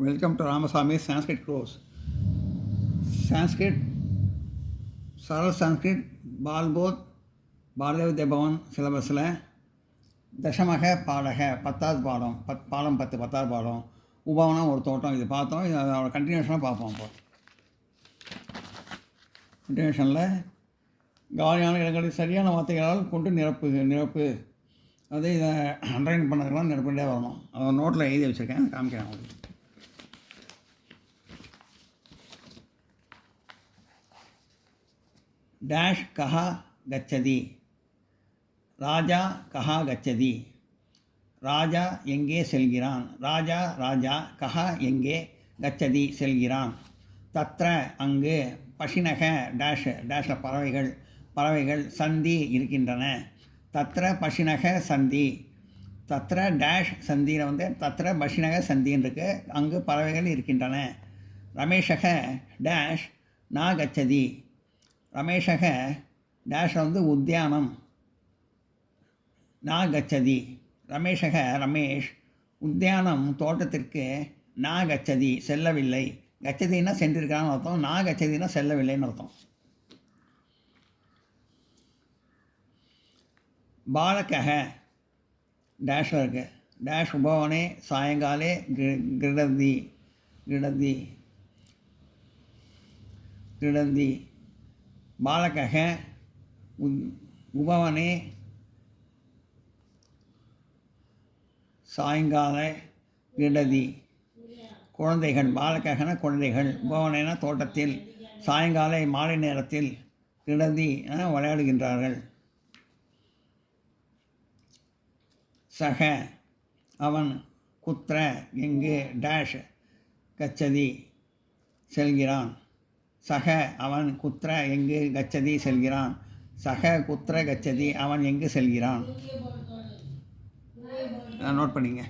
Welcome to Ramaswamy Sanskrit course. Sanskrit, Saral Sanskrit, Balbodh, Bharatiya Vidya Bhavan சிலபஸில் தசமக பாடக பத்தாவது பாடம் பாடம் 10 பத்தாவது பாடம் உபவனம் ஒரு தோட்டம் இது பார்த்தோம். இது அதோட கண்டினியூஷனாக பார்ப்போம். இப்போ கண்டினியூஷனில் காலியான இடங்களில் சரியான வார்த்தைகளால் கொண்டு நிரப்பு அது இதை அண்டர்லைன் பண்ணதுக்கெல்லாம் நிரப்பிட்டே வரணும். அதை நோட்டில் எழுதி வச்சுருக்கேன், காமிக்கிறேன் உங்களுக்கு. டேஷ் கஹா கச்சதி, ராஜா கஹா கச்சதி, ராஜா எங்கே செல்கிறான், ராஜா கஹா எங்கே, கச்சதி செல்கிறான், தத்ர அங்கு, பஷினக டேஷில் பறவைகள் சந்தி இருக்கின்றன, தத்ர பஷினக சந்தி, தத்ர டேஷ் சந்தியில் தத்ர பஷினக சந்தின்னு இருக்கு, அங்கு பறவைகள் இருக்கின்றன. ரமேஷக டேஷ் நா கச்சதி, ரமேஷக டேஷ் உத்தியானம், நா கச்சதி, ரமேஷ் உத்தியானம் தோட்டத்திற்கு, நா கச்சதி செல்லவில்லை, கச்சதினா சென்றிருக்கான்னு அர்த்தம், நா கச்சதினா செல்லவில்லைன்னு அர்த்தம். பாலகக டேஷில் இருக்கு, டேஷ் உபவனே சாயங்காலே கிடந்தி, பாலகக உபவனே சாயங்கால கிடதி, குழந்தைகள், பாலககன குழந்தைகள், உபவனேன தோட்டத்தில், சாயங்காலை மாலை நேரத்தில், கிடதி விளையாடுகின்றார்கள். சக அவன், குத்ர எங்கு, டேஷ் கச்சதி செல்கிறான், சக அவன், குத்ர எங்கு, கச்சதி செல்கிறான், சக குத்ர கச்சதி அவன் எங்கு செல்கிறான். நோட் பண்ணிங்க.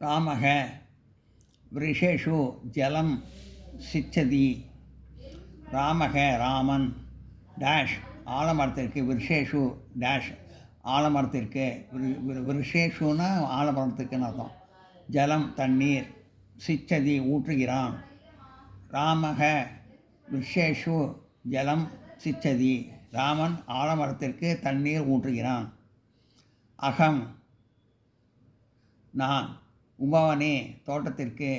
ராமக விருஷேஷு ஜலம் சிச்சதி, ராமக ராமன் டேஷ் ஆலமரத்திற்கு, விருஷேஷு டேஷ் ஆலமரத்திற்கு, விருஷேஷுன்னா ஆலமரத்திற்குன்னு அர்த்தம், ஜலம் தண்ணீர், சிச்சதி ஊற்றுகிறான், ராமக விருஷேஷு ஜலம் சிச்சதி, ராமன் ஆலமரத்திற்கு தண்ணீர் ஊற்றுகிறான். அகம் நான், உபவனே தோட்டத்திற்கு,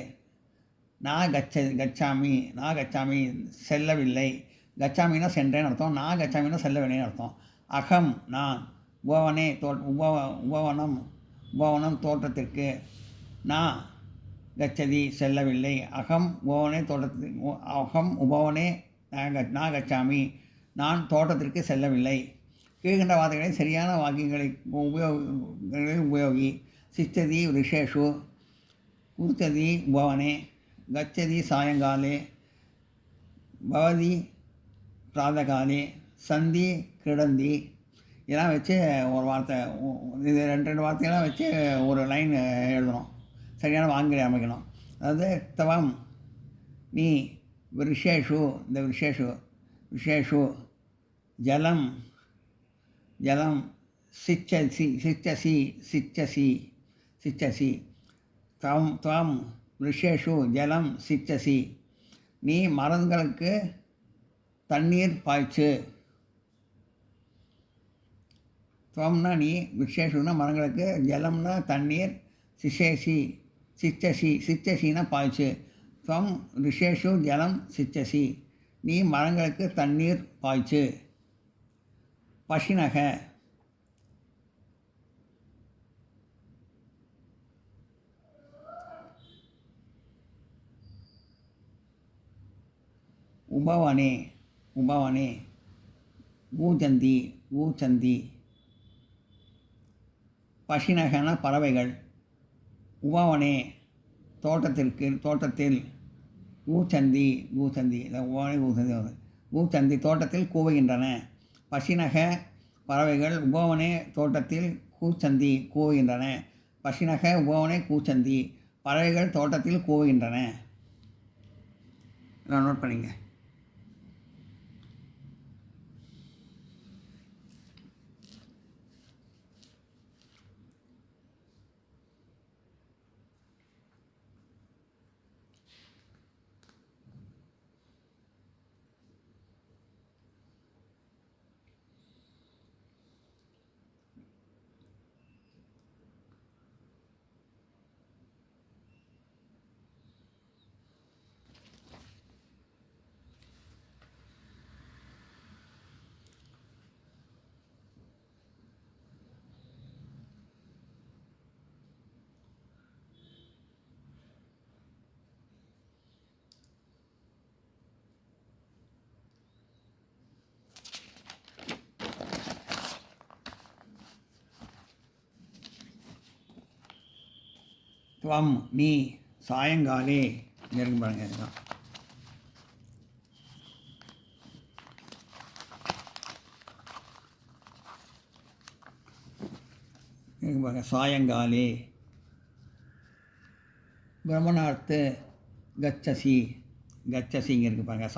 நான் கச்சாமி செல்லவில்லை, கச்சாமினா சென்றேன்னு அர்த்தம், நான் கச்சாமினா செல்லவில்லைன்னு அர்த்தம். அகம் நான், உபவனே உபவனம் தோட்டத்திற்கு, நான் கச்சதி செல்லவில்லை, அகம் உபவனே தோட்டத்திற்கு, அகம் உபவனே நான் கச்சாமி நான் தோட்டத்திற்கு செல்லவில்லை. கீழ்கண்ட வார்த்தைகளை சரியான வாக்கியங்களை உபயோகி. சிச்சதி ரிஷேஷு, குர்ச்சதி உபவனே, கச்சதி சாயங்காலே, பவதி பிராதகாலே, சந்தி கிடந்தி. இதெல்லாம் வச்சு ஒரு வார்த்தை, இது ரெண்டு வார்த்தையெல்லாம் வச்சு ஒரு லைன் எழுதணும், சரியான வாக்கியங்களை அமைக்கணும். அதாவது தவம் நீ, விருஷேஷு இந்த விசேஷு ஜலம் சிச்சசி துவம் விருஷேஷு ஜலம் சிச்சசி, நீ மரங்களுக்கு தண்ணீர் பாய்ச்சு. துவம்னா நீ, விசேஷம்னா மரங்களுக்கு, ஜலம்னா தண்ணீர், சிச்சேசி சிச்சசினா பாய்ச்சு. துவம் ரிஷேஷு ஜலம் சிச்சசி, நீ மரங்களுக்கு தண்ணீர் பாய்ச்சு. பசினக உபவனே ஊச்சந்தி. பசினகன பறவைகள். உபவனே தோட்டத்தில். ஊச்சந்தி உபவனே ஊச்சந்தி தோட்டத்தில் கூவுகின்றன. பசினக பறவைகள் உபவனே தோட்டத்தில் கூச்சந்தி கூவுகின்றன. பசினக உபவனே கூச்சந்தி பறவைகள் தோட்டத்தில் கூவுகின்றன. நோட் பண்ணிங்க. துவம் நீ, சாயங்காலே இருக்கும் பாருங்க. இதுதான் இருக்கும் பாருங்க. சாயங்காலே. பிரம்மணார்த்து கச்சசிங்க இருக்குது பாருங்க.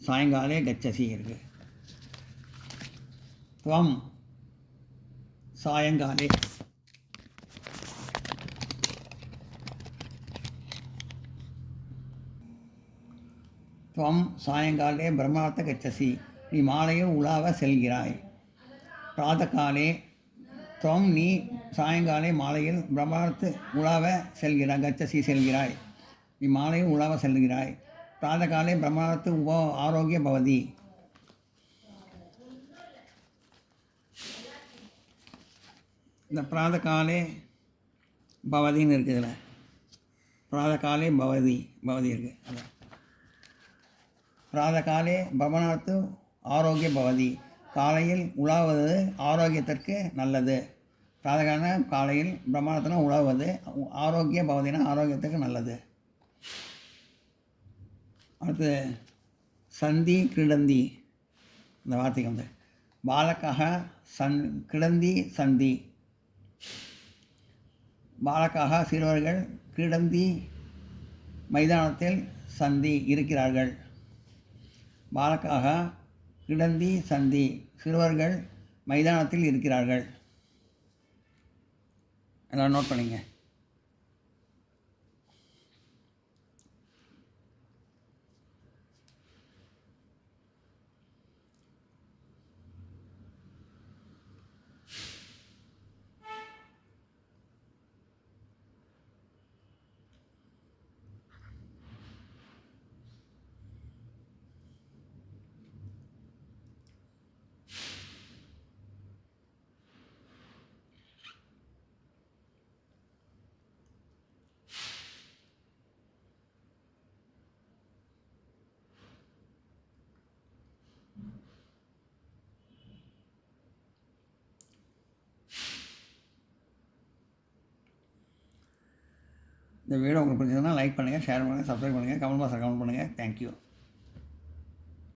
சாயங்காலே கச்சசி இருக்குது. துவம் சாயங்காலே. துவம் சாயங்காலே பிரம்மார்த்த கச்சசி, நீ மாலையில் உலாவ செல்கிறாய். பிராதகாலே. துவம் நீ சாயங்காலே மாலையில் பிரம்மார்த்து உலாவ செல்கிறாய். கச்சசி செல்கிறாய், நீ மாலையில் உலாவ செல்கிறாய். பிராதகாலே பிரம்மார்த்து ஆரோக்கிய பவதி. இந்த பிராதகாலே பவதின்னு இருக்குது. இதில் பிராதகாலே பவதி இருக்குது. அதான் பிராதகாலே பிரம்மணார்த்து ஆரோக்கிய பவதி, காலையில் உலாவது ஆரோக்கியத்திற்கு நல்லது. பிராதகான காலையில், பிரம்மணார்த்தனா உலாவது, ஆரோக்கிய பவதினா ஆரோக்கியத்துக்கு நல்லது. அடுத்து சந்தி கிடந்தி. இந்த வார்த்தைக்கு வந்து பாலக்காக கிடந்தி சந்தி. பாலக்காக சிறுவர்கள், கிடந்தி மைதானத்தில் சந்தி இருக்கிறார்கள். பாலக்காக கிடந்தி சந்தி, சிறுவர்கள் மைதானத்தில் இருக்கிறார்கள். எல்லாம் நோட் பண்ணிங்க. இந்த வீடியோ உங்களுக்கு பிடிச்சதுன்னா லைக் பண்ணுங்கள், ஷேர் பண்ணுங்கள், சப்ஸ்கிரைப் பண்ணுங்கள், கமெண்ட் பாக்ஸில் கமெண்ட் பண்ணுங்கள். தேங்க்யூ.